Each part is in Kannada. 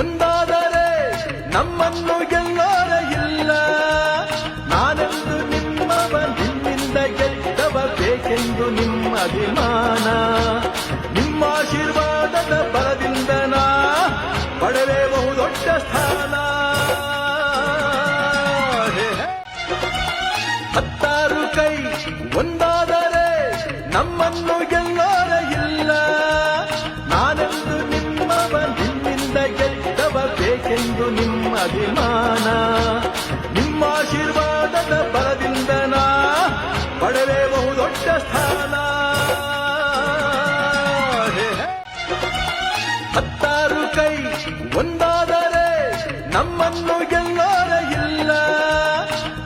ಒಂದಾದರೆ ನಮ್ಮನ್ನು ಗೆಲ್ಲೋರ ಇಲ್ಲ. ನಾನೆಂದು ನಿಮ್ಮವ, ನಿಮ್ಮಿಂದ ಗೆದ್ದವ ಬೇಕೆಂದು ನಿಮ್ಮ ಅಭಿಮಾನ. ನಿಮ್ಮ ಆಶೀರ್ವಾದದ ಬಲದಿಂದ ನಾ ಪಡೆವೆ ಬಹುದೊಡ್ಡ ಸ್ಥಾನ. ಹತ್ತಾರು ಕೈ ಒಂದಾದರೆ ನಮ್ಮನ್ನು ಗೆಲ್ಲೋರ ಇಲ್ಲ. ನಾನೆಂದು ನಿಮ್ಮವ, ನಿಮ್ಮಿಂದ ಗೆದ್ದವ ಬೇಕೆಂದು ನಿಮ್ಮ ಅಭಿಮಾನ. ನಿಮ್ಮ ಆಶೀರ್ವಾದದ ಬಲದಿಂದ ನಾ ಪಡೆವೆ ಬಹುದೊಡ್ಡ ಸ್ಥಾನ. ಹತ್ತಾರು ಕೈ ಒಂದಾದರೆ ನಮ್ಮನ್ನು ಗೆಲ್ಲೋರ ಇಲ್ಲ.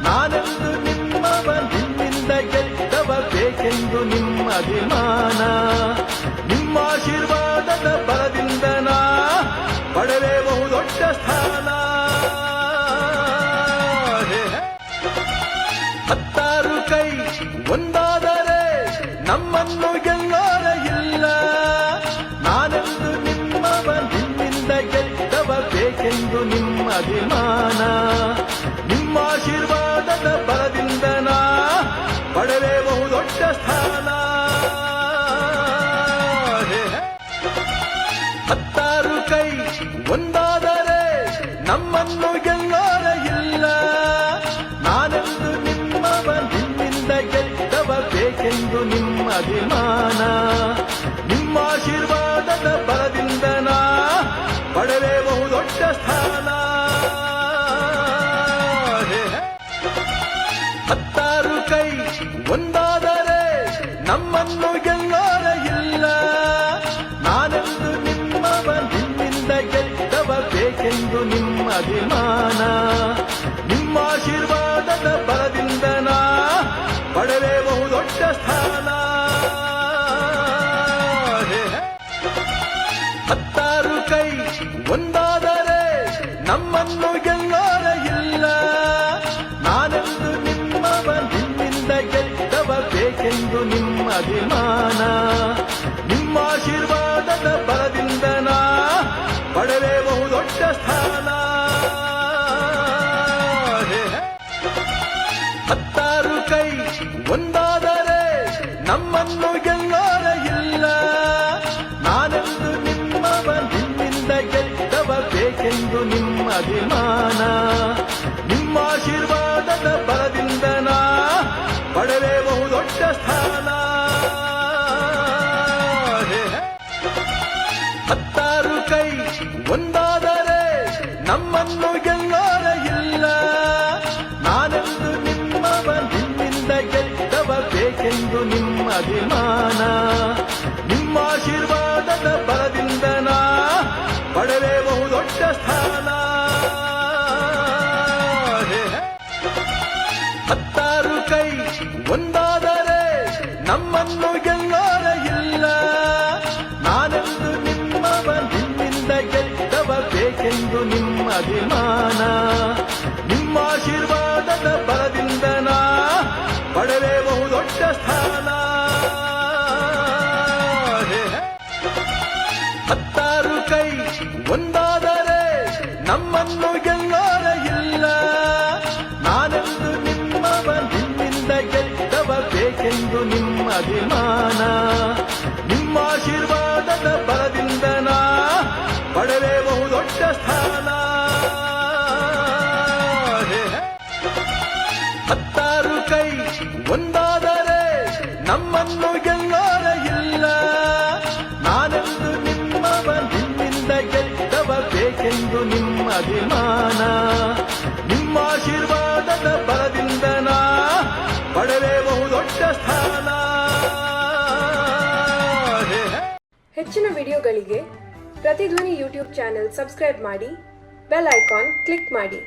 ನಾನೆಂದು ನಿಮ್ಮವ, ನಿಮ್ಮಿಂದ ಗೆದ್ದವ ಬೇಕೆಂದು ನಿಮ್ಮ ಅಭಿಮಾನ. ನಿಮ್ಮ ಆಶೀರ್ವಾದದ ಬಲದಿಂದ ನಾ ಪಡೆವೆ ಬಹುದೊಡ್ಡ ಸ್ಥಾನ. ಹತ್ತಾರು ಕೈ ಒಂದಾದರೆ ನಮ್ಮನ್ನು ಗೆಲ್ಲೋರ ಇಲ್ಲ. ನಾನೆಂದು ನಿಮ್ಮವ, ನಿಮ್ಮಿಂದ ಗೆದ್ದವ ಬೇಕೆಂದು ನಿಮ್ಮ ಅಭಿಮಾನ. ನಿಮ್ಮ ಆಶೀರ್ವಾದದ ಬಲದಿಂದ ನಾ ಪಡೆವೆ ಬಹುದೊಡ್ಡ ಸ್ಥಾನ. ಹತ್ತಾರು ಕೈ ಒಂದಾದರೆ ನಮ್ಮನ್ನು ಗೆಲ್ಲೋರ ಇಲ್ಲ. ನಾನೆಂದು ನಿಮ್ಮವ, ನಿಮ್ಮಿಂದ ಗೆದ್ದವ ಬೇಕೆಂದು ನಿಮ್ಮ ಅಭಿಮಾನ. ನಿಮ್ಮ ಆಶೀರ್ವಾದದ ಬಲದಿಂದ ನಾ ಪಡೆವೆ ಬಹುದೊಡ್ಡ ಸ್ಥಾನ. ಹತ್ತಾರು ಕೈ ಒಂದಾದರೆ ನಮ್ಮನ್ನು ಗೆಲ್ಲೋರ ಇಲ್ಲ. ನಾನೆಂದು ನಿಮ್ಮವ, ನಿಮ್ಮಿಂದ ಗೆದ್ದವ ಬೇಕೆಂದು ನಿಮ್ಮ ಅಭಿಮಾನ. ನಿಮ್ಮ ಆಶೀರ್ವಾದದ ಬಲದಿಂದ ನಾ ಪಡೆವೆ ಬಹುದೊಡ್ಡ ಸ್ಥಾನ. ಹತ್ತಾರು ಕೈ ಒಂದಾದರೆ ನಮ್ಮನ್ನು ಗೆಲ್ಲೋರ ಇಲ್ಲ. ನಾನೆಂದು ನಿಮ್ಮವ, ನಿಮ್ಮಿಂದ ಗೆದ್ದವ ಬೇಕೆಂದು ನಿಮ್ಮ ಅಭಿಮಾನ. ನಿಮ್ಮ ಆಶೀರ್ವಾದದ ಬಲದಿಂದ ನಾ ಪಡೆವೆ ಬಹುದೊಡ್ಡ ಸ್ಥಾನ. ಹತ್ತಾರು ಕೈ ಒಂದಾದರೆ ನಮ್ಮನ್ನು ಗೆಲ್ಲೋರ ಇಲ್ಲ. ನಾನೆಂದು ನಿಮ್ಮವ, ನಿಮ್ಮಿಂದ ಗೆದ್ದವ ಬೇಕೆಂದು ನಿಮ್ಮ ಅಭಿಮಾನ. ನಿಮ್ಮ ಆಶೀರ್ವಾದದ ಬಲದಿಂದ ನಾ ಪಡೆವೆ ಬಹುದೊಡ್ಡ ಸ್ಥಾನ. ಹತ್ತಾರು ಕೈ ಒಂದಾದರೆ ನಮ್ಮನ್ನು ಗೆಲ್ಲೋರ ಇಲ್ಲ. ನಾನೆಂದು ನಿಮ್ಮವ, ನಿಮ್ಮಿಂದ ಗೆದ್ದವ ಬೇಕೆಂದು ನಿಮ್ಮ ಅಭಿಮಾನ. ನಿಮ್ಮ ಆಶೀರ್ವಾದದ ಬಲದಿಂದ ನಾ ಪಡೆವೆ ಬಹುದೊಡ್ಡ ಸ್ಥಾನ. ಹತ್ತಾರು ಕೈ ಒಂದಾದರೆ ನಮ್ಮನ್ನು ಗೆಲ್ಲೋರ ಇಲ್ಲ. ನಾನೆಂದು ನಿಮ್ಮವ, ನಿಮ್ಮಿಂದ ಗೆದ್ದವ ಬೇಕೆಂದು ನಿಮ್ಮ ಅಭಿಮಾನ. ನಿಮ್ಮ ಆಶೀರ್ವಾದದ ಬಲದಿಂದ ನಾ ಪಡೆವೆ ಬಹುದೊಡ್ಡ ಸ್ಥಾನ. ಹತ್ತಾರು ಕೈ ಒಂದಾದರೆ ನಮ್ಮನ್ನು ಗೆಲ್ಲೋರ ಇಲ್ಲ. ನಾನೆಂದು ನಿಮ್ಮವ, ನಿಮ್ಮಿಂದ ಗೆದ್ದವ ಬೇಕೆಂದು ನಿಮ್ಮ ಅಭಿಮಾನ. ನಿಮ್ಮ ಆಶೀರ್ವಾದದ ಬಲದಿಂದ ನಾ ಪಡೆವೆ ಬಹುದೊಡ್ಡ ಸ್ಥಾನ. ಹತ್ತಾರು ಕೈ ಒಂದಾದರೆ ನಮ್ಮನ್ನು ಗೆಲ್ಲೋರ ಇಲ್ಲ. ನಾನೆಂದು ನಿಮ್ಮವ, ನಿಮ್ಮಿಂದ ಗೆದ್ದವ ಬೇಕೆಂದು ನಿಮ್ಮ ಅಭಿಮಾನ. ನಿಮ್ಮ ಆಶೀರ್ವಾದದ ಬಲದಿಂದ ನಾ ಪಡೆವೆ ಬಹುದೊಡ್ಡ ಸ್ಥಾನ. ಹೆಚ್ಚಿನ ವಿಡಿಯೋಗಳಿಗೆ ಪ್ರತಿಧ್ವನಿ ಯೂಟ್ಯೂಬ್ ಚಾನೆಲ್ ಸಬ್ಸ್ಕ್ರೈಬ್ ಮಾಡಿ, ಬೆಲ್ ಐಕಾನ್ ಕ್ಲಿಕ್ ಮಾಡಿ.